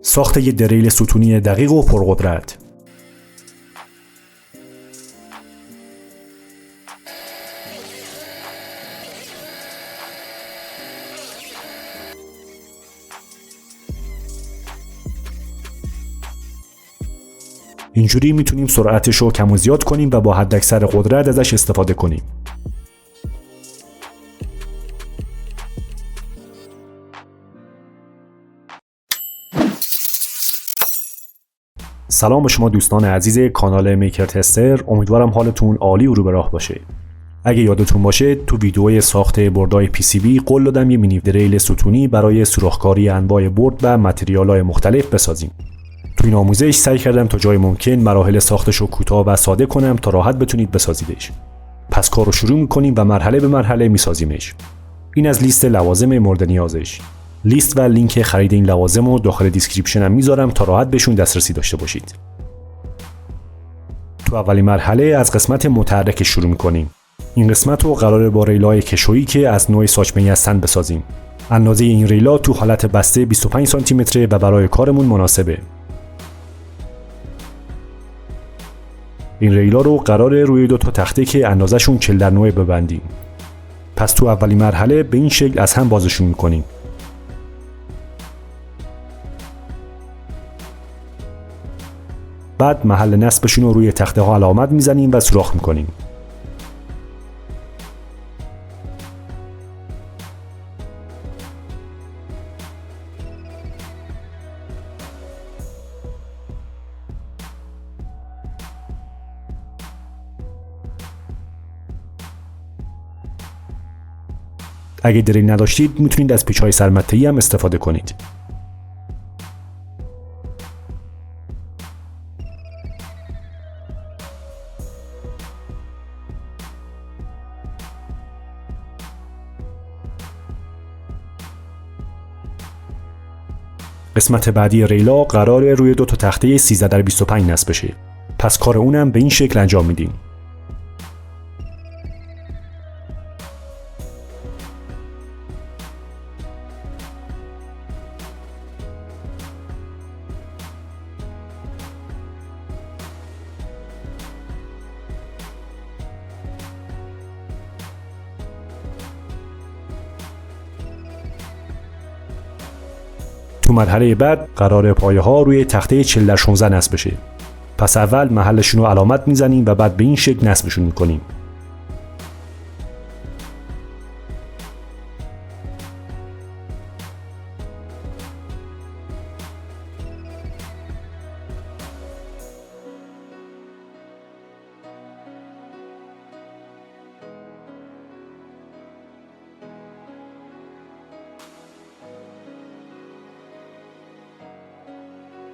ساخت یک دریل ستونی دقیق و پرقدرت. اینجوری میتونیم سرعتش رو کم و زیاد کنیم و با حداکثر قدرت ازش استفاده کنیم. سلام شما دوستان عزیز کانال میکر تستر، امیدوارم حالتون عالی و رو به راه باشه. اگه یادتون باشه تو ویدیوی ساخت بردای PCB قول دادم یه مینی دریل ستونی برای سوراخ‌کاری انواع برد و متریال‌های مختلف بسازیم. تو این آموزش سعی کردم تا جای ممکن مراحل ساختش رو کوتاه و ساده کنم تا راحت بتونید بسازیدش. پس کار رو شروع می‌کنیم و مرحله به مرحله می‌سازیمش. این از لیست لوازم مورد نیازش. لیست و لینک خرید این لوازم رو داخل دیسکریپشن هم میذارم تا راحت بهشون دسترسی داشته باشید. تو اولین مرحله از قسمت متحرک شروع می‌کنیم. این قسمت رو قراره با ریلای کشویی که از نوع ساچمه‌ای هستن بسازیم. اندازه این ریلا تو حالت بسته 25 سانتی متره و برای کارمون مناسبه. این ریلا رو قراره روی دو تا تخته که اندازه‌شون 40:9 ببندیم. پس تو اولین مرحله به این شکل از هم بازشون می‌کنیم. بعد محل نصبشون رو روی تخته ها علامت میزنیم و سوراخ میکنیم. اگه دریل نداشتید میتونید از پیچ‌های سرمته‌ای هم استفاده کنید. قسمت بعدی ریلا قراره روی دو تا تخته 13x25 نصب بشه. پس کار اونم به این شکل انجام میدیم. تو مرحله بعد قراره پایه ها روی تخته 40x16 نصب بشه. پس اول محلشون رو علامت میزنیم و بعد به این شکل نصبشون میکنیم.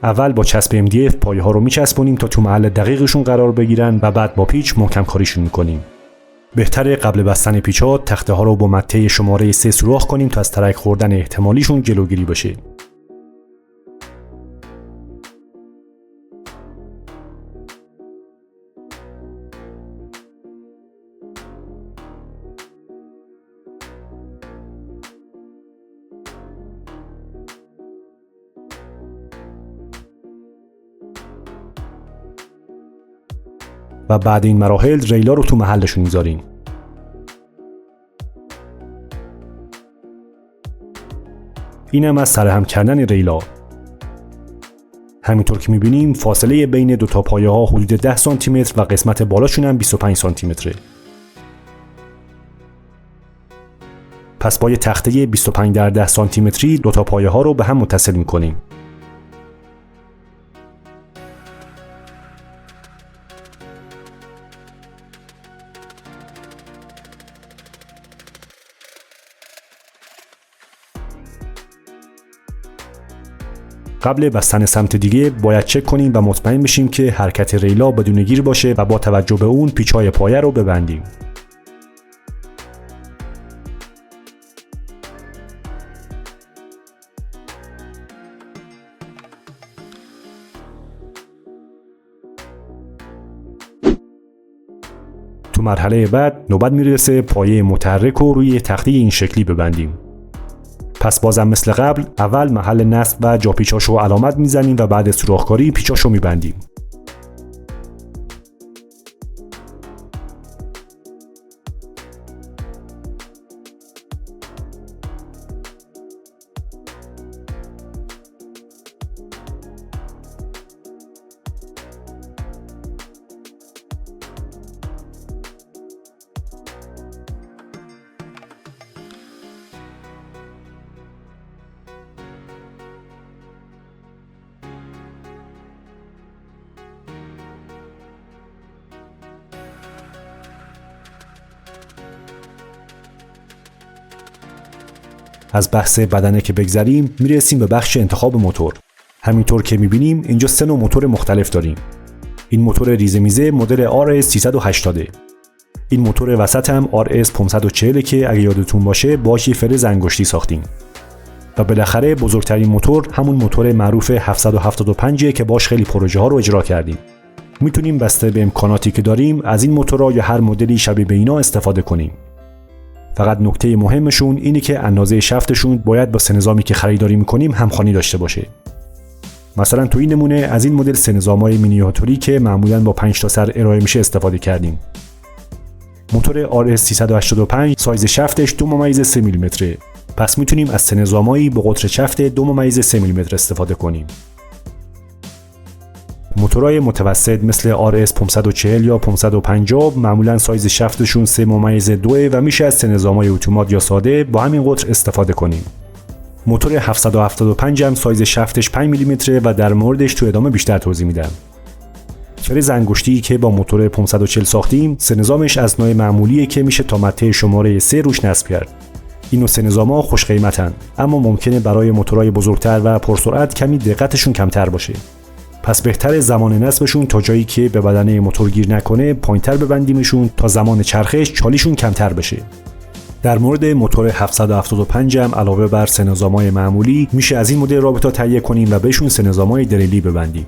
اول با چسب MDF پایه ها رو میچسبونیم تا تو محل دقیقشون قرار بگیرن و بعد با پیچ محکم کاریشون میکنیم. بهتره قبل بستن پیچ ها تخته ها رو با مته شماره 3 سوراخ کنیم تا از ترک خوردن احتمالیشون جلوگیری بشه. و بعد این مراحل ریلا رو تو محلشون میذاریم. اینم از سرهم کردن ریلا. همینطور که میبینیم فاصله بین دو تا پایه ها حدود 10 سانتی متر و قسمت بالاشون هم 25 سانتی متره. پس با یه تخته 25x10 سانتی متری دو تا پایه ها رو به هم متصل میکنیم. قبل بستن سمت دیگه باید چک کنیم و مطمئن بشیم که حرکت ریلا بدون گیر باشه و با توجه به اون پیچ‌های پایه رو ببندیم. تو مرحله بعد نوبت میرسه پایه متحرک رو روی تخته این شکلی ببندیم. پس بازم مثل قبل اول محل نصب و جا پیچاشو علامت میزنیم و بعد سوراخ‌کاری پیچاشو میبندیم. از بحث بدنه که بگذریم میرسیم به بخش انتخاب موتور. همینطور که میبینیم اینجا 3 نوع موتور مختلف داریم. این موتور ریزه میزه مدل RS 380. این موتور وسط هم RS 540 که اگه یادتون باشه باهاش فرز انگشتی ساختیم. و بالاخره بزرگترین موتور همون موتور معروف 775 که باهاش خیلی پروژه ها رو اجرا کردیم. میتونیم بسته به امکاناتی که داریم از این موتورها یا هر مدلی شبیه به اینا استفاده کنیم. فقط نکته مهمشون اینه که اندازه شفتشون باید با سه‌نظامی که خریداری میکنیم همخوانی داشته باشه. مثلا تو این نمونه از این مدل سه‌نظام‌های مینیاتوری که معمولاً با 5 تا سر ارائه میشه استفاده کردیم. موتور RS 385 سایز شفتش 2.3 میلیمتره. پس میتونیم از سه‌نظامایی با قطر شفت 2.3 میلیمتر استفاده کنیم. موتورهای متوسط مثل RS 540 یا 550 معمولا سایز شفتشون 3.2 و میشه از سه‌نظام‌های اتومات یا ساده با همین قطر استفاده کنیم. موتور 775 هم سایز شفتش 5 میلیمتره و در موردش تو ادامه بیشتر توضیح میدم. فرز انگشتی که با موتور 540 ساختیم سه‌نظامش از نوع معمولیه که میشه تا مته شماره 3 روش نصب کرد. این نوع سه‌نظام‌ها خوش قیمتن، اما ممکنه برای موتورهای بزرگتر و پرسرعت کمی دقتشون کمتر باشه. پس بهتره زمان نصبشون تا جایی که به بدنه موتور گیر نکنه پایین‌تر ببندیمشون تا زمان چرخش چالیشون کمتر بشه. در مورد موتور 775 هم علاوه بر سه‌نظام‌های معمولی میشه از این مدل رابطا تهیه کنیم و بهشون سه‌نظام‌های دریلی ببندیم.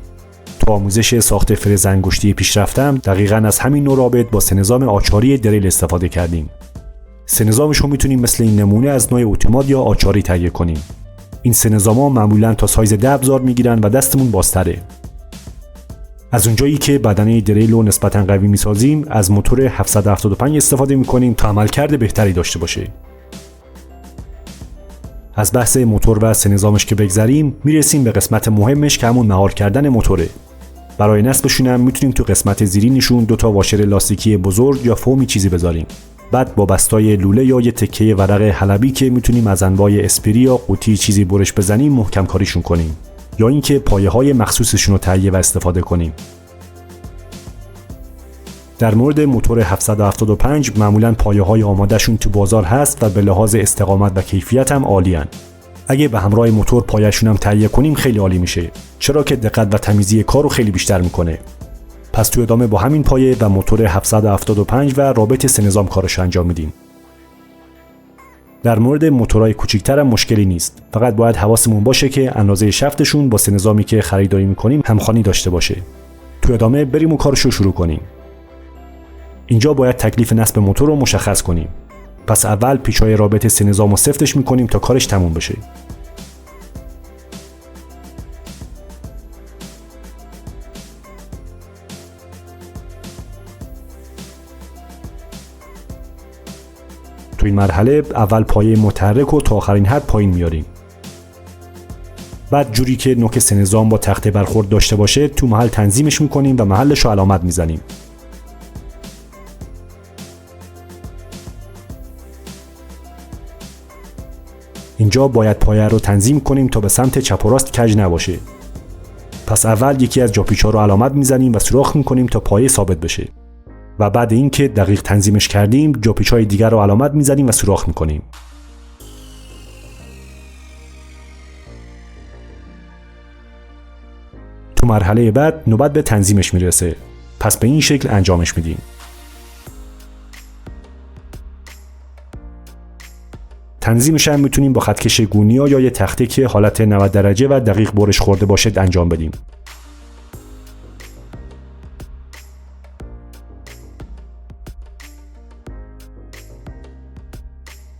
تو آموزش ساخت فرز انگشتی پیشرفتم دقیقاً از همین نوع رابط با سه‌نظام آچاری دریل استفاده کردیم. سه‌نظامش رو میتونیم مثل این نمونه از نوع اتومات یا آچاری تهیه کنیم. این سه‌نظام‌ها معمولاً تا سایز 10 ابزار میگیرن و دستمون بازتره. از اونجایی که بدنه دریل رو نسبتاً قوی میسازیم از موتور 775 استفاده میکنیم تا عملکرد بهتری داشته باشه. از بحث موتور و سه‌نظامش که بگذریم میرسیم به قسمت مهمش که همون مهار کردن موتوره. برای نصبشون هم میتونیم تو قسمت زیرینشون 2 تا واشر لاستیکی بزرگ یا فومی چیزی بذاریم. بعد با بستای لوله یا یه تکه ورق حلبی که میتونیم از انواع اسپری یا قوطی چیزی برش بزنیم محکم کاریشون کنیم، یا اینکه پایه‌های مخصوصشون رو تهیه و استفاده کنیم. در مورد موتور 775 معمولاً پایه‌های آمادهشون تو بازار هست و به لحاظ استقامت و کیفیت هم عالی‌ان. اگه به همراه موتور پایه‌شون هم تهیه کنیم خیلی عالی میشه، چرا که دقت و تمیزی کار رو خیلی بیشتر میکنه. پس تو ادامه با همین پایه و موتور 775 و رابط سه‌نظام کارش انجام میدیم. در مورد موتورهای کوچیک‌تر هم مشکلی نیست، فقط باید حواسمون باشه که اندازه شفتشون با سه‌نظامی که خریداری میکنیم همخوانی داشته باشه. تو ادامه بریم و کارش رو شروع کنیم. اینجا باید تکلیف نصب موتور رو مشخص کنیم. پس اول پیچ‌های رابط سه‌نظام رو سفتش میکنیم تا کارش تموم بشه. تو این مرحله اول پایه متحرک رو تا آخرین حد پایین میاریم. بعد جوری که نوک سه‌نظام با تخته برخورد داشته باشه تو محل تنظیمش میکنیم و محلش رو علامت میزنیم. اینجا باید پایه رو تنظیم کنیم تا به سمت چپ و راست کج نباشه. پس اول یکی از جاپیچ‌ها رو علامت میزنیم و سوراخ میکنیم تا پایه ثابت بشه. و بعد اینکه دقیق تنظیمش کردیم جاپیچ‌های دیگر رو علامت میزنیم و سوراخ میکنیم. تو مرحله بعد نوبت به تنظیمش میرسه. پس به این شکل انجامش میدیم. تنظیمش هم میتونیم با خطکش گونیا یا یه تخته که حالت 90 درجه و دقیق برش خورده باشه انجام بدیم.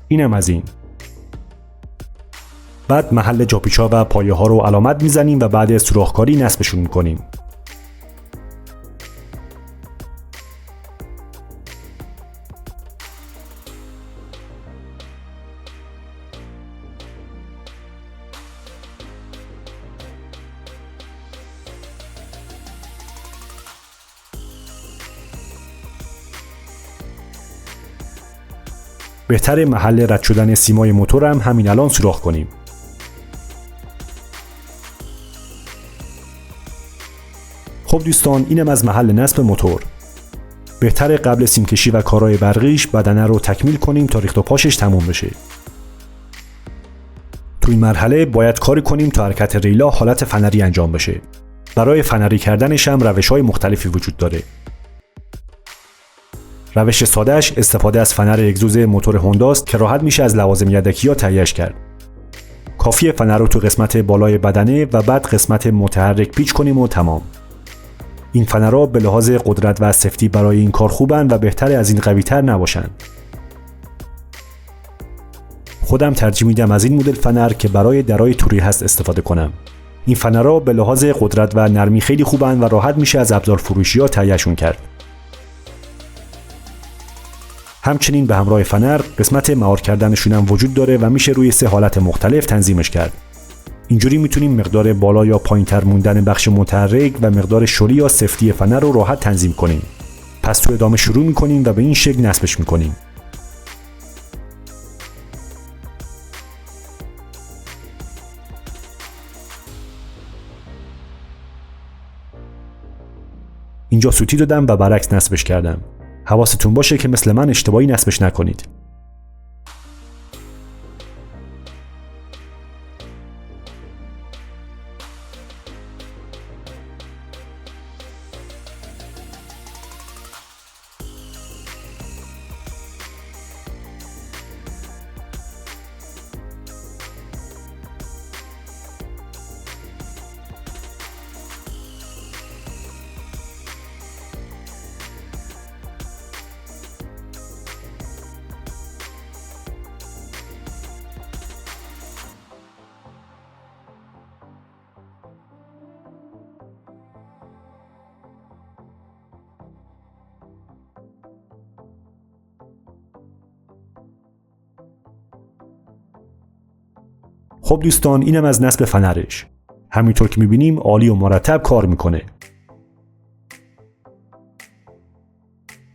اینم از این. بعد محل جاپیچا و پایه ها رو علامت میزنیم و بعد سوراخکاری نصبشون میکنیم. بهتره محل رد شدن سیمای موتور هم همین الان سوراخ کنیم. خب دوستان، اینم از محل نصب موتور. بهتره قبل سیمکشی و کارهای برقیش بدنه رو تکمیل کنیم تا ریخت و پاشش تموم بشه. تو این مرحله باید کاری کنیم تا حرکت ریلا حالت فنری انجام بشه. برای فنری کردنش هم روش‌های مختلفی وجود داره. روش سادهش استفاده از فنر اگزوز موتور هونداست که راحت میشه از لوازم یدکی‌ها تهیه‌اش کرد. کافیه فنر رو تو قسمت بالای بدنه و بعد قسمت متحرک پیچ کنیم و تمام. این فنرها به لحاظ قدرت و سفتی برای این کار خوبن و بهتره از این قوی‌تر نباشن. خودم ترجیح میدم از این مدل فنر که برای درای توری هست استفاده کنم. این فنرها به لحاظ قدرت و نرمی خیلی خوبن و راحت میشه از ابزار فروشی‌ها تهیه‌شون کرد. همچنین به همراه فنر قسمت مهار کردنشون هم وجود داره و میشه روی 3 حالت مختلف تنظیمش کرد. اینجوری میتونیم مقدار بالا یا پایین‌تر موندن بخش متحرک و مقدار شلی یا سفتی فنر رو راحت تنظیم کنیم. پس تو ادامه شروع میکنیم و به این شکل نصبش میکنیم. اینجا سوتی دادم و برعکس نصبش کردم. حواستون باشه که مثل من اشتباهی نصبش نکنید. خب دوستان، اینم از نصب فنرش. همینطور که میبینیم عالی و مرتب کار میکنه.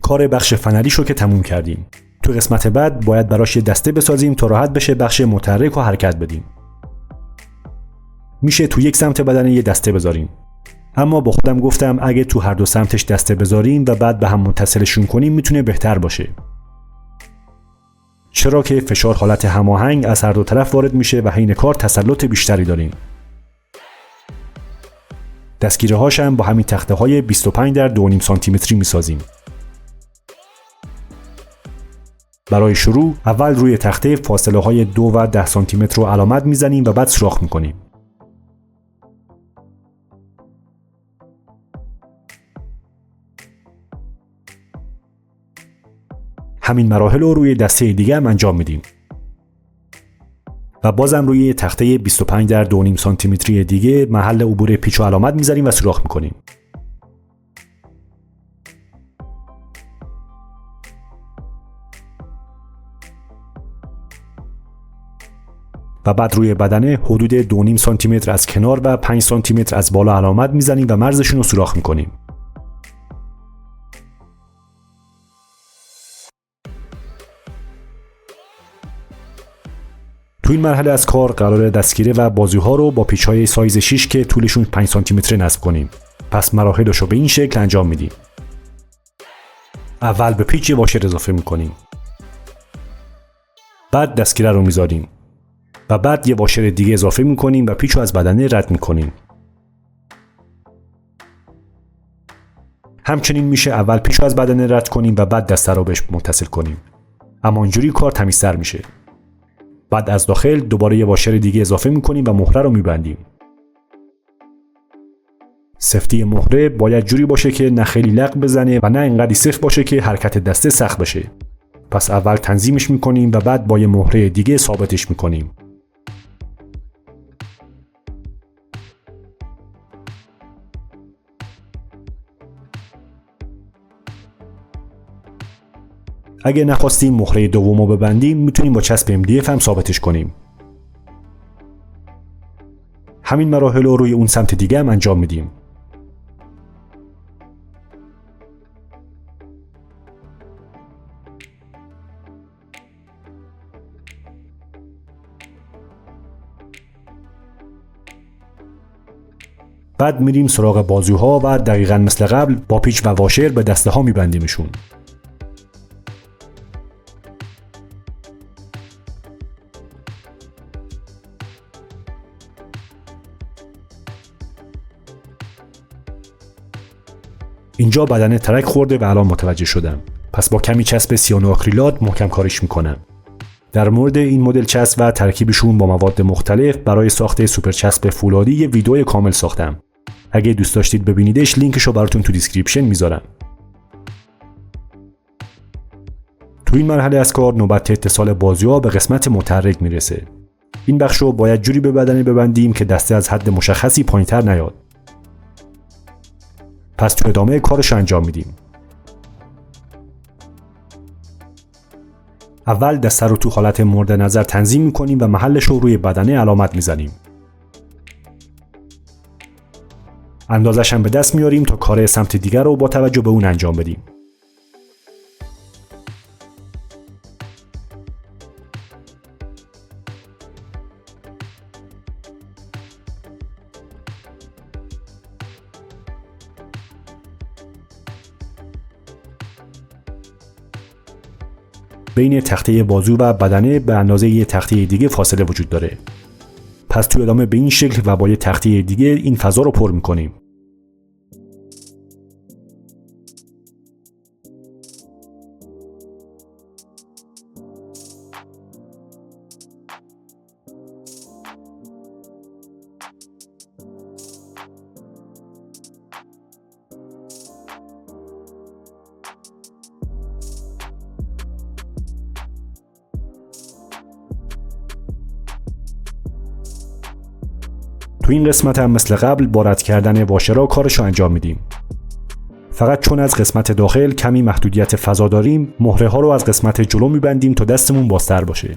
کار بخش فنریشو که تموم کردیم. تو قسمت بعد باید براش یه دسته بسازیم تا راحت بشه بخش متحرک رو حرکت بدیم. میشه تو یک سمت بدن یه دسته بذاریم. اما با خودم گفتم اگه تو هر دو سمتش دسته بذاریم و بعد به هم متصلشون کنیم میتونه بهتر باشه. چرا که فشار حالت هماهنگ از هر دو طرف وارد میشه و حین کار تسلط بیشتری داریم. دستگیره هاش هم با همین تخته های 25 در 2.5 سانتی متری میسازیم. برای شروع اول روی تخته فاصله های 2 و 10 سانتی متر رو علامت میزنیم و بعد سوراخ میکنیم. همین مراحل رو روی دسته دیگه هم انجام میدیم. و بازم روی تخته 25 در 2.5 سانتی متری دیگه محل عبور پیچ و علامت میزنیم و سوراخ میکنیم. و بعد روی بدنه حدود 2.5 سانتی متر از کنار و 5 سانتی متر از بالا علامت میزنیم و مرزشون رو سوراخ میکنیم. تو این مرحله از کار قراره دستگیره و بازوها رو با پیچ‌های سایز 6 که طولشون 5 سانتی متر نصب کنیم. پس مراحلش رو به این شکل انجام میدیم. اول به پیچ یه واشر اضافه میکنیم. بعد دستگیره رو میذاریم. و بعد یه واشر دیگه اضافه میکنیم و پیچ رو از بدنه رد میکنیم. همچنین میشه اول پیچ رو از بدنه رد کنیم و بعد دسته رو بهش متصل کنیم. اما اینجوری کار تمیزتر میشه. بعد از داخل دوباره یه واشر دیگه اضافه میکنیم و مهره رو میبندیم. سفتی مهره باید جوری باشه که نه خیلی لق بزنه و نه اینقدر سفت باشه که حرکت دسته سخت بشه. پس اول تنظیمش میکنیم و بعد با یه مهره دیگه ثابتش میکنیم. اگه نخواستیم مهره دومو ببندیم میتونیم با چسب MDF هم ثابتش کنیم. همین مراحل رو روی اون سمت دیگه هم انجام میدیم. بعد میریم سراغ بازوها و دقیقاً مثل قبل با پیچ و واشر به دسته ها میبندیمشون. اینجا بدنه ترک خورده و الان متوجه شدم. پس با کمی چسب سیانو آکریلات محکم کارش میکنم. در مورد این مدل چسب و ترکیبشون با مواد مختلف برای ساخت سوپر چسب فولادی یه ویدیو کامل ساختم. اگه دوست داشتید ببینیدش لینکشو براتون تو دیسکریپشن میذارم. تو این مرحله از کار نوبت اتصال بازوها به قسمت متحرک میرسه. این بخشو باید جوری به بدنه ببندیم که دسته از حد مشخصی پایینتر نیاد. پس تو ادامه کارش انجام میدیم. اول دسته رو تو حالت مورد نظر تنظیم میکنیم و محلش رو روی بدنه علامت میزنیم. اندازش هم به دست میاریم تا کار سمت دیگر رو با توجه به اون انجام بدیم. بین تخته بازو و بدنه به اندازه یه تخته دیگه فاصله وجود داره. پس تو ادامه به این شکل و با یه تخته دیگه این فضا رو پر میکنیم. تو این قسمت هم مثل قبل با رد کردن واشرها کارشو انجام میدیم. فقط چون از قسمت داخل کمی محدودیت فضا داریم، مهره ها رو از قسمت جلو میبندیم تا دستمون بازتر باشه.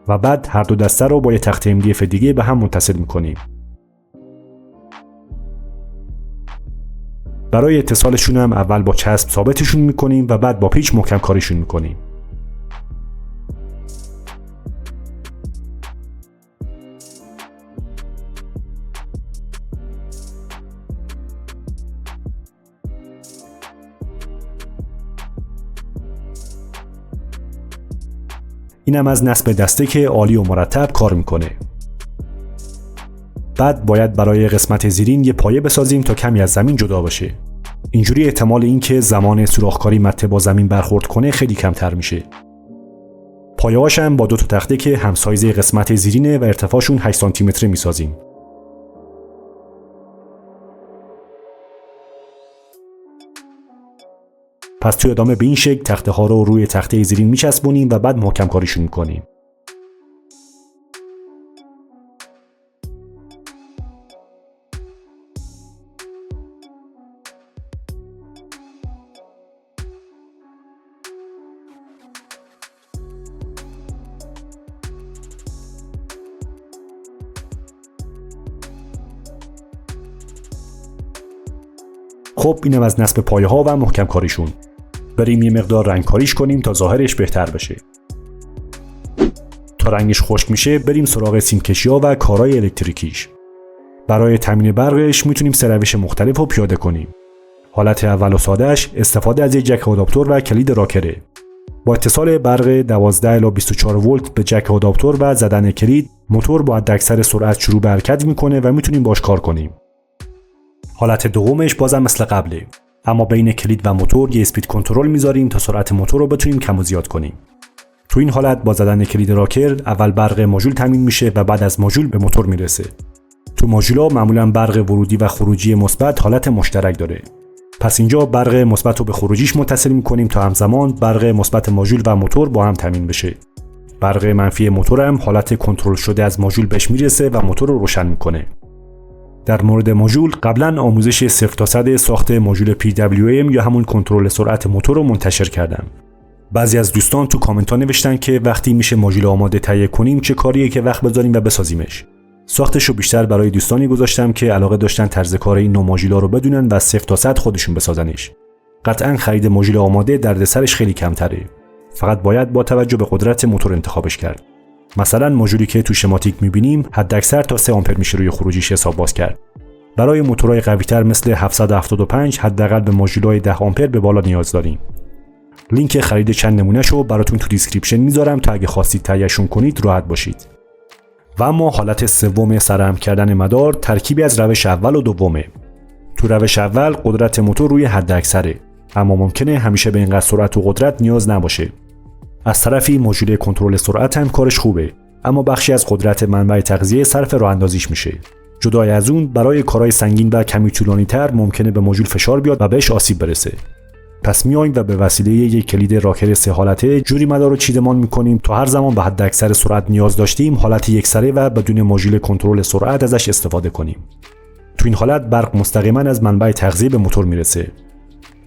و بعد هر دو دسته رو با یه تخته MDF دیگه به هم متصل میکنیم. برای اتصالشون هم اول با چسب ثابتشون میکنیم و بعد با پیچ محکم کارشون میکنیم. اینم از نصب دسته که عالی و مرتب کار میکنه. بعد باید برای قسمت زیرین یه پایه بسازیم تا کمی از زمین جدا باشه. اینجوری احتمال اینکه زمان سوراخکاری مته با زمین برخورد کنه خیلی کمتر میشه. پایه‌هاش هم با دو تا تخته که همسایز قسمت زیرینه و ارتفاعشون 8 سانتی متر میسازیم. پس توی ادامه به این شکل تخته ها رو روی تخته زیرین میچسبونیم و بعد محکم کاریشون میکنیم. خب اینم از نصب پایه ها و محکم کاریشون. بریم یه مقدار رنگ کاریش کنیم تا ظاهرش بهتر بشه. تا رنگش خشک میشه بریم سراغ سیمکشی ها و کارهای الکتریکیش. برای تامین برقش میتونیم سه روش مختلف رو پیاده کنیم. حالت اول و سادهش استفاده از یک جک آداپتور و کلید راکره. با اتصال برق 12 الی 24 ولت به جک آداپتور و زدن کلید، موتور با حداکثر سرعت شروع به حرکت میکنه و میتونیم باش کار کنیم. حالت دومش بازم مثل قبله، اما بین کلید و موتور یه اسپید کنترل میذاریم تا سرعت موتور رو بتونیم کم و زیاد کنیم. تو این حالت با زدن کلید راکر اول برق ماژول تامین میشه و بعد از ماژول به موتور میرسه. تو ماژولا معمولا برق ورودی و خروجی مثبت حالت مشترک داره. پس اینجا برق مثبت رو به خروجیش متصل می‌کنیم تا همزمان برق مثبت ماژول و موتور با هم تامین بشه. برق منفی موتور هم حالت کنترل شده از ماژول بهش میرسه و موتور رو روشن میکنه. در مورد ماژول قبلا آموزش 0 تا 100 ساخت ماژول PWM یا همون کنترل سرعت موتور رو منتشر کردم. بعضی از دوستان تو کامنت ها نوشتن که وقتی میشه ماژول آماده تهیه کنیم چه کاریه که وقت بذاریم و بسازیمش. ساختش رو بیشتر برای دوستانی گذاشتم که علاقه داشتن طرز کار این نوع ماژولا رو بدونن و از 0 تا 100 خودشون بسازنش. قطعاً خرید ماژول آماده دردسرش خیلی کمتره. فقط باید با توجه به قدرت موتور انتخابش کرد. مثلا ماژولی که تو شماتیک می‌بینیم حداکثر تا 3 آمپر میشه روی خروجیش حساب باز کرد. برای موتورهای قوی‌تر مثل 775 حداقل به ماژولای 10 آمپر به بالا نیاز داریم. لینک خرید چند نمونهشو براتون تو دیسکریپشن میذارم تا اگه خواستید تهیه‌شون کنید راحت باشید. و اما حالت سوم سرهم کردن مدار ترکیبی از روش اول و دومه. تو روش اول قدرت موتور روی حداکثره، اما ممکنه همیشه به اینقدر سرعت و قدرت نیاز نباشه. از طرفی ماژول کنترل سرعت هم کارش خوبه، اما بخشی از قدرت منبع تغذیه صرف راه اندازیش میشه. جدای از اون برای کارهای سنگین و کمی طولانی‌تر ممکنه به ماژول فشار بیاد و بهش آسیب برسه. پس میایم و به وسیله یک کلید راکر 3 حالته جوری مدار رو چیدمان میکنیم تا هر زمان به حداکثر سرعت نیاز داشتیم حالت یکسره و بدون ماژول کنترل سرعت ازش استفاده کنیم. تو این حالت برق مستقیما از منبع تغذیه به موتور میرسه.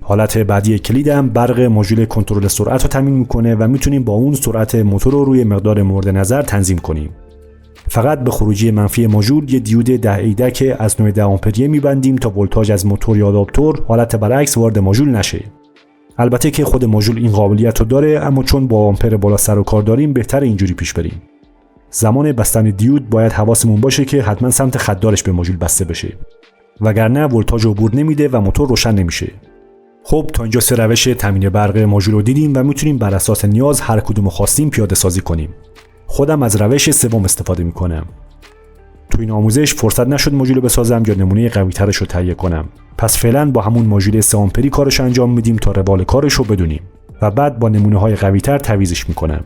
حالت بعدی کلید هم برق ماژول کنترل سرعت رو تامین میکنه و میتونیم با اون سرعت موتور رو روی مقدار مورد نظر تنظیم کنیم. فقط به خروجی منفی ماژول یه دیود 10 ایدک از نوع 10 آمپریه میبندیم تا ولتاژ از موتور یا آداپتور حالت برعکس وارد ماژول نشه. البته که خود ماژول این قابلیت رو داره، اما چون با آمپر بالا سر و کار داریم بهتره اینجوری پیش بریم. زمان بستن دیود باید حواسمون باشه که حتما سمت خطدارش به ماژول بسته بشه، وگرنه ولتاژ عبور نمیده و موتور روشن نمیشه. خب تا اینجا 3 روش تامین برق ماژول رو دیدیم و میتونیم بر اساس نیاز هر کدوم خواستیم پیاده سازی کنیم. خودم از روش سوم استفاده میکنم. تو این آموزش فرصت نشد ماژول بسازم یا نمونه قوی‌ترش رو تهیه کنم. پس فعلا با همون ماژول 3 آمپری کارش انجام میدیم تا روال کارش رو بدونیم و بعد با نمونه‌های قوی‌تر تعویضش میکنم.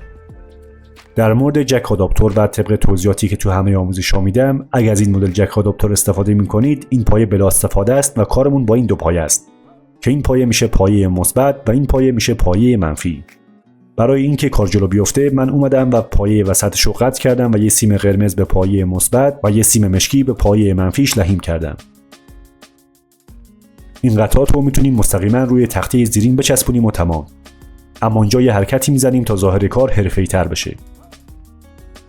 در مورد جک آداپتور و طبق توضیحاتی که تو همه آموزش‌ها میدم، اگه از این مدل جک آداپتور استفاده میکنید این پایه بلا استفاده است و کارمون با این دو پایه است که این پایه میشه پایه مثبت و این پایه میشه پایه منفی. برای اینکه کار جلو بیفته من اومدم و پایه وسطش رو قطع کردم و یه سیم قرمز به پایه مثبت و یه سیم مشکی به پایه منفیش لحیم کردم. این قطعات رو میتونیم مستقیما روی تخته زیرین بچسبونیم و تمام. اما اینجا یه حرکتی میزنیم تا ظاهر کار حرفه‌ای‌تر بشه.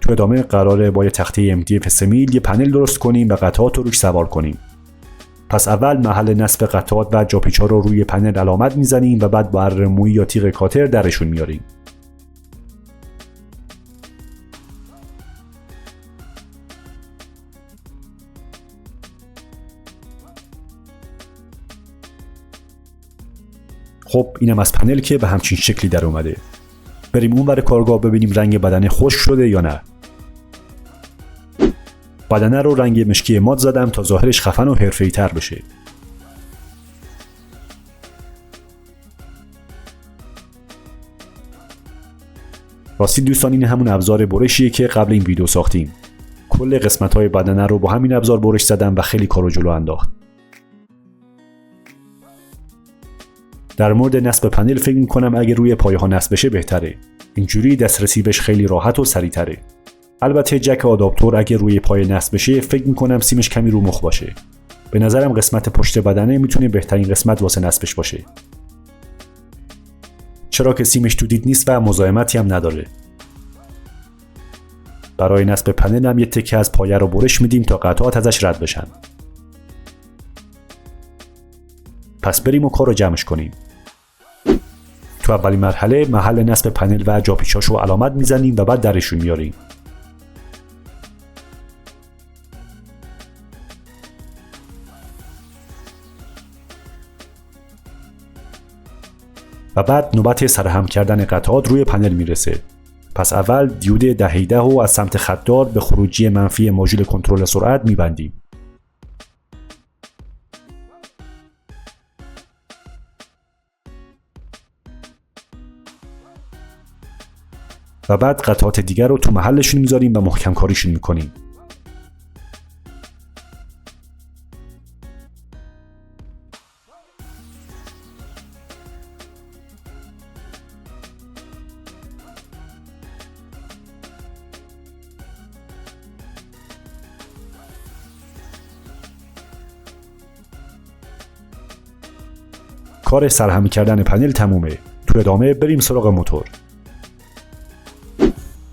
تو ادامه قراره با یه تخته MDF 3 میل یه پنل درست کنیم و قطعات رو روش سوار کنیم. پس اول محل نصب قطعات و جاپیچا رو روی پنل علامت میزنیم و بعد با اره مویی یا تیغ کاتر درشون میاریم. خب اینم از پنل که به همچین شکلی در اومده. بریم اونور کارگاه ببینیم رنگ بدنه خشک شده یا نه. بدنه رو رنگ مشکی مات زدم تا ظاهرش خفن و حرفه‌ای تر بشه. راستی دوستان این همون ابزار برشیه که قبل این ویدیو ساختیم. کل قسمت‌های بدنه رو با همین ابزار برش زدم و خیلی کارو جلو انداخت. در مورد نصب پنل فکر می‌کنم اگه روی پایه‌ها نصب بشه بهتره. اینجوری دسترسی بهش خیلی راحت و سریع‌تره. البته جک آداپتور اگه روی پایه نصب بشه فکر می‌کنم سیمش کمی رو مخ باشه. به نظرم قسمت پشت بدنه میتونه بهترین قسمت واسه نصبش باشه. چرا که سیمش تو دید نیست و مزاحمتی هم نداره. برای نصب پنل هم یه تکه از پایه رو برش میدیم تا قطعات ازش رد بشن. پس بریم و کار رو جمعش کنیم. تو اولین مرحله محل نصب پنل و جاپیچاش رو علامت میزنیم و بعد درشون میاریم. و بعد نوبت سرهم کردن قطعات روی پنل میرسه. پس اول دیود 10 و از سمت خطدار به خروجی منفی ماژول کنترل سرعت میبندیم. و بعد قطعات دیگر رو تو محلشون میذاریم و محکم کاریشون میکنیم. کار سرهمی کردن پنل تمومه. تو ادامه بریم سراغ موتور.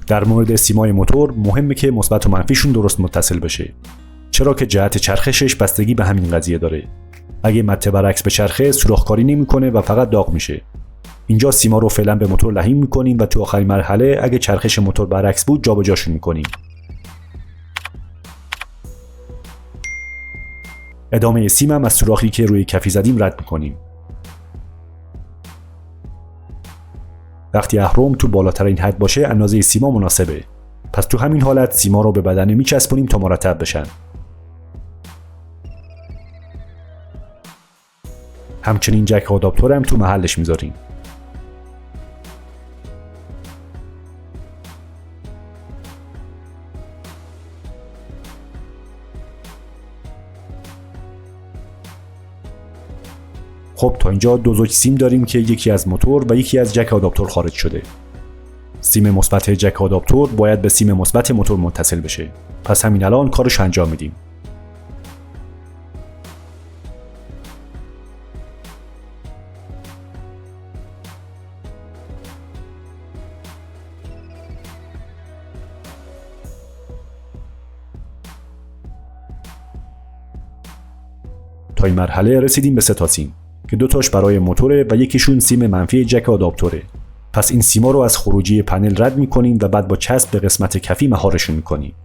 در مورد سیمای موتور مهمه که مثبت و منفیشون درست متصل بشه، چرا که جهت چرخشش بستگی به همین قضیه داره. اگه مته برعکس به چرخه سوراخ‌کاری نمی‌کنه و فقط داغ میشه. اینجا سیما رو فعلا به موتور لحیم می‌کنیم و تو آخرین مرحله اگه چرخش موتور برعکس بود جابجاشون می‌کنیم. ادامه سیم هم از سوراخی که روی کفی زدیم رد می‌کنیم. وقتی اهرم تو بالاترین حد باشه اندازه سیما مناسبه. پس تو همین حالت سیما رو به بدنه میچسبونیم تا مرتب بشن. همچنین جک آداپتور هم تو محلش میذاریم. خب تا اینجا دو زوج سیم داریم که یکی از موتور و یکی از جک آداپتور خارج شده. سیم مثبت جک آداپتور باید به سیم مثبت موتور متصل بشه. پس همین الان کارش انجام میدیم. تا این مرحله رسیدیم به 3 تا سیم که 2 تاش برای موتوره و یکیشون سیم منفی جک آداپتوره. پس این سیما رو از خروجی پنل رد میکنیم و بعد با چسب به قسمت کفی مهارشون میکنیم.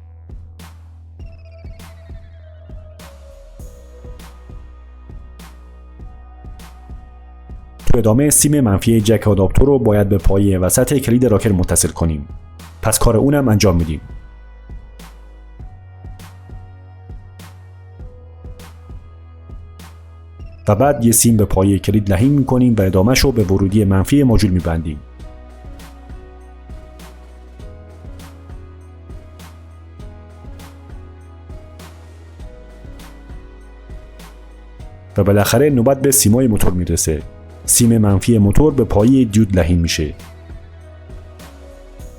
تو ادامه سیم منفی جک آداپتور رو باید به پایه وسط کلید راکر متصل کنیم. پس کار اونم انجام میدیم. و بعد یه سیم به پایه کلید لحیم میکنیم و ادامهش رو به ورودی منفی ماژول میبندیم. و بالاخره نوبت به سیمای موتور میرسه. سیم منفی موتور به پایه دیود لحیم میشه.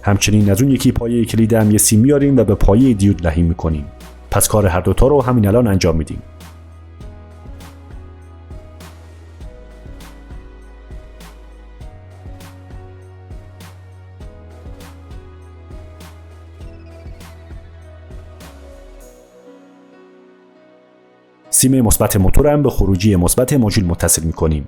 همچنین از اون یکی پایه کلید هم یه سیم میاریم و به پایه دیود لحیم میکنیم. پس کار هر دوتا رو همین الان انجام میدیم. سیم مثبت موتور هم به خروجی مثبت ماژول متصل می‌کنیم.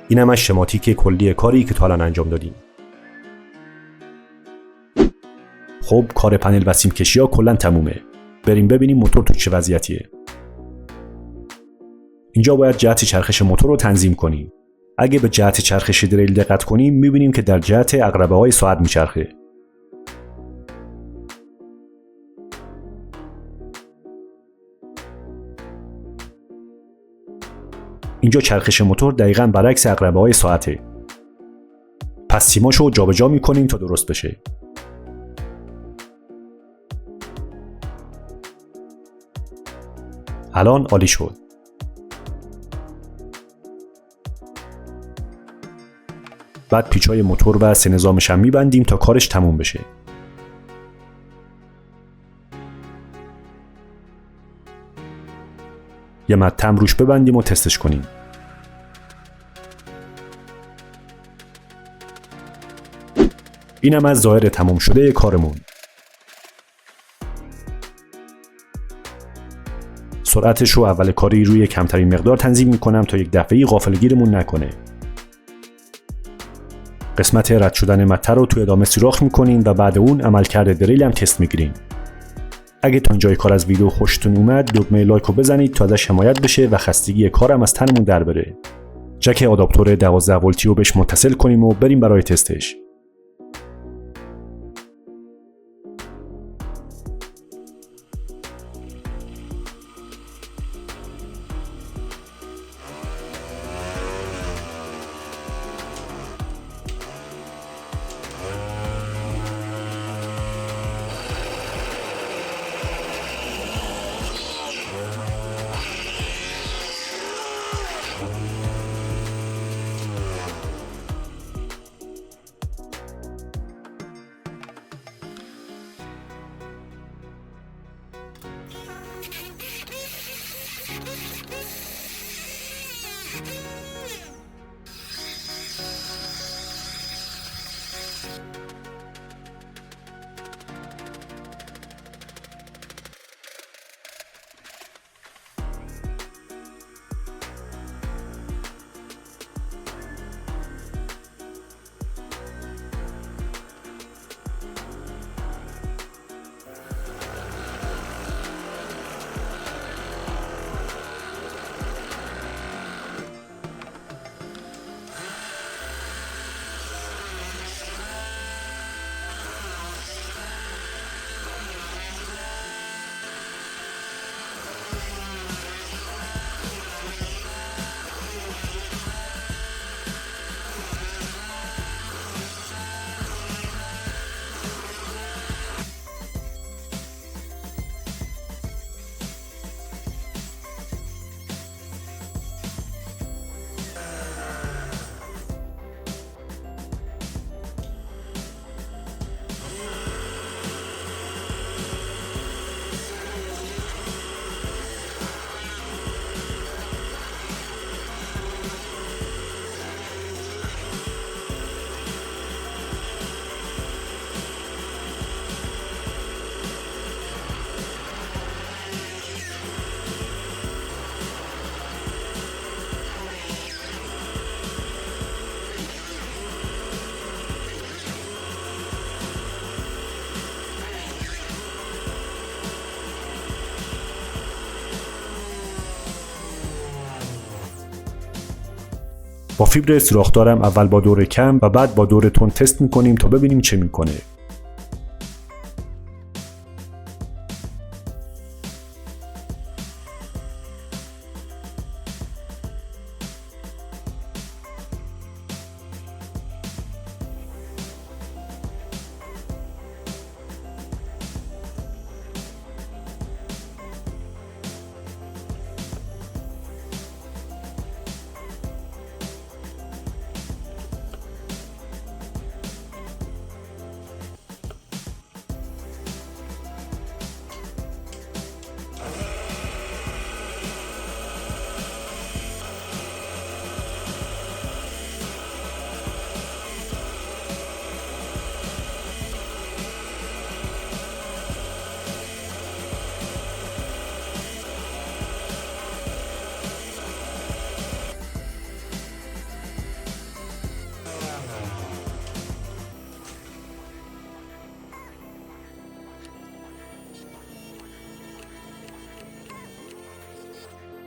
این هم از شماتیک کلی کاری که تا الان انجام دادیم. خب کار پنل و سیم کشی ها کلا تمومه. بریم ببینیم موتور تو چه وضعیتیه. اینجا باید جهت چرخش موتور رو تنظیم کنیم. اگه به جهت چرخش دریل دقت کنیم می‌بینیم که در جهت عقربه‌های ساعت میچرخه. اینجا چرخش موتور دقیقاً برعکس عقربه‌های ساعته. پس سیماشو جابجا می‌کنیم تا درست بشه. الان عالی شد. بعد پیچای موتور و سه نظامش هم میبندیم تا کارش تموم بشه. یه متم روش ببندیم و تستش کنیم. اینم از ظاهر تمام شده کارمون. سرعتش رو اول کاری روی کمترین مقدار تنظیم میکنم تا یک دفعه‌ای غافلگیرمون نکنه. قسمت رد شدن مته رو توی ادامه سوراخ میکنیم و بعد اون عملکرد دریل هم تست میگیریم. اگه تا اینجای کار از ویدیو خوشتون اومد دکمه لایک رو بزنید تا ازش حمایت بشه و خستگی کارم از تنمون در بره. جک آداپتور 12 ولتی رو بهش متصل کنیم و بریم برای تستش. با فیبر سوراخ‌دارم اول با دور کم و بعد با دور تند تست می‌کنیم تا ببینیم چه می‌کنه.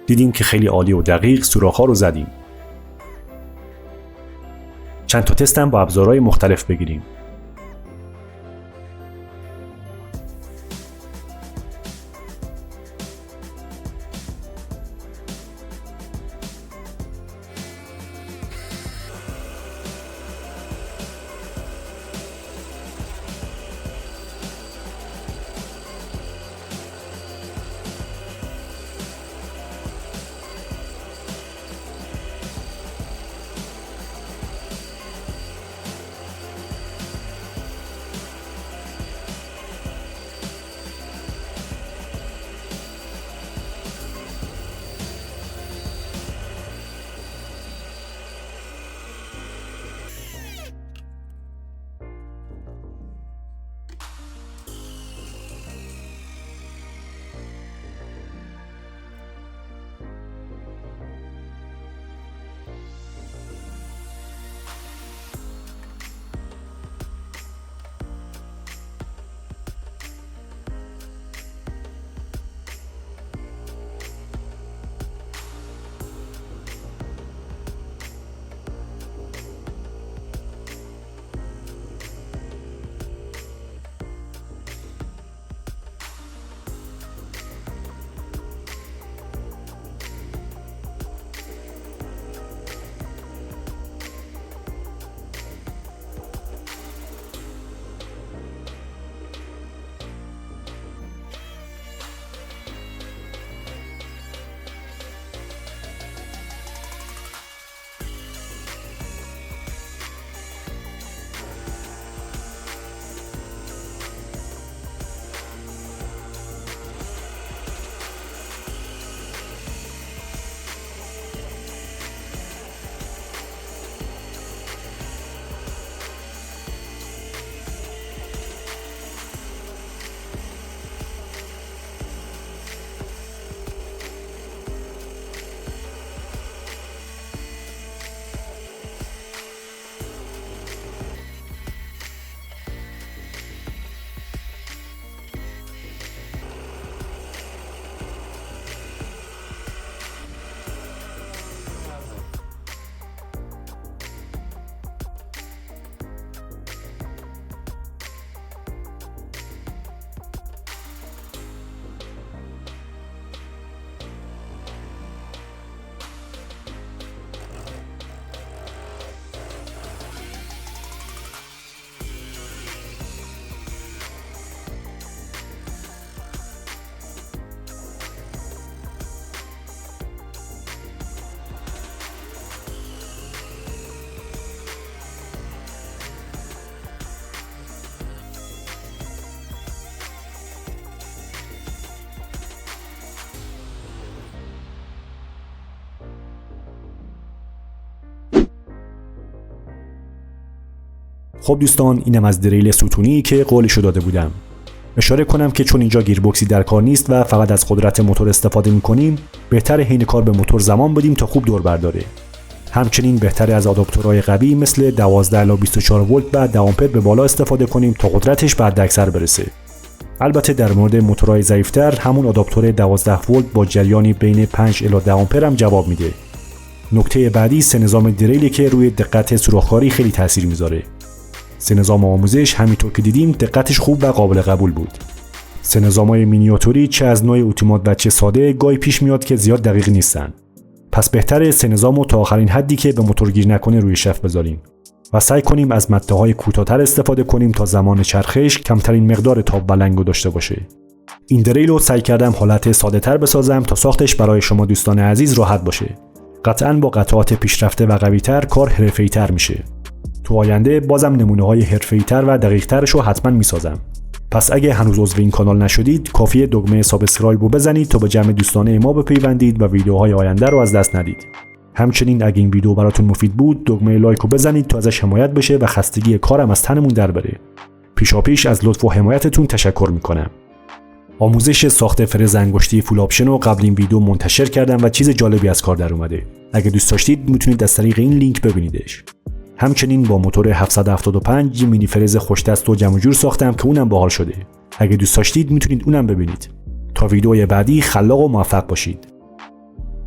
دیدیم که خیلی عالی و دقیق سوراخ‌ها رو زدیم. چند تا تست هم با ابزارهای مختلف بگیریم. خب دوستان، اینم از دریل ستونی که قولشو داده بودم. اشاره کنم که چون اینجا گیربکسی در کار نیست و فقط از قدرت موتور استفاده می‌کنیم، بهتره حین کار به موتور زمان بدیم تا خوب دور برداره. همچنین بهتره از آداپتورهای قوی مثل 12 الی 24 ولت و 10 آمپر به بالا استفاده کنیم تا قدرتش به حداکثر برسه. البته در مورد موتورهای ضعیف‌تر همون آداپتور 12 ولت با جریانی بین 5 الی 10 آمپر هم جواب میده. نکته بعدی سه نظام دریلی که روی دقت سوراخ‌کاری خیلی تاثیر میذاره. سه نظام آموزش همینطور که دیدیم دقتش خوب و قابل قبول بود. سه نظام‌های مینیاتوری چه از نوع اتومات و چه ساده گاهی پیش میاد که زیاد دقیق نیستن. پس بهتره سه نظامو تا آخرین حدی که به موتور گیر نکنه روی شف بذاریم و سعی کنیم از مته‌های کوتاه‌تر استفاده کنیم تا زمان چرخش کمترین مقدار تاب و لنگو داشته باشه. این دریل رو سعی کردم حالت ساده‌تر بسازم تا ساختش برای شما دوستان عزیز راحت باشه. قطعاً با قطعات پیشرفته و قوی‌تر کار حرفه‌ای‌تر میشه. تو آینده بازم نمونه‌های حرفه‌ای‌تر و دقیق‌ترش رو حتماً میسازم. پس اگه هنوز عضو این کانال نشدید، کافیه دکمه سابسکرایب رو بزنید تا به جمع دوستانه ما بپیوندید و ویدیوهای آینده رو از دست ندید. همچنین اگه این ویدیو براتون مفید بود، دکمه لایک رو بزنید تا ازش حمایت بشه و خستگی کارم از تنمون در بره. پیشاپیش از لطف و حمایتتون تشکر میکنم. آموزش ساخت فرز انگشتی فول آپشن رو قبل این ویدیو منتشر کردم و چیز جالبی از کار در اومده. اگه دوست داشتید میتونید از طریق این لینک ببینیدش. همچنین با موتور 775 مینی فرز خوش دست و جمع جور ساختم که اونم باحال شده. اگه دوست داشتید میتونید اونم ببینید. تا ویدیوی بعدی خلاق و موفق باشید.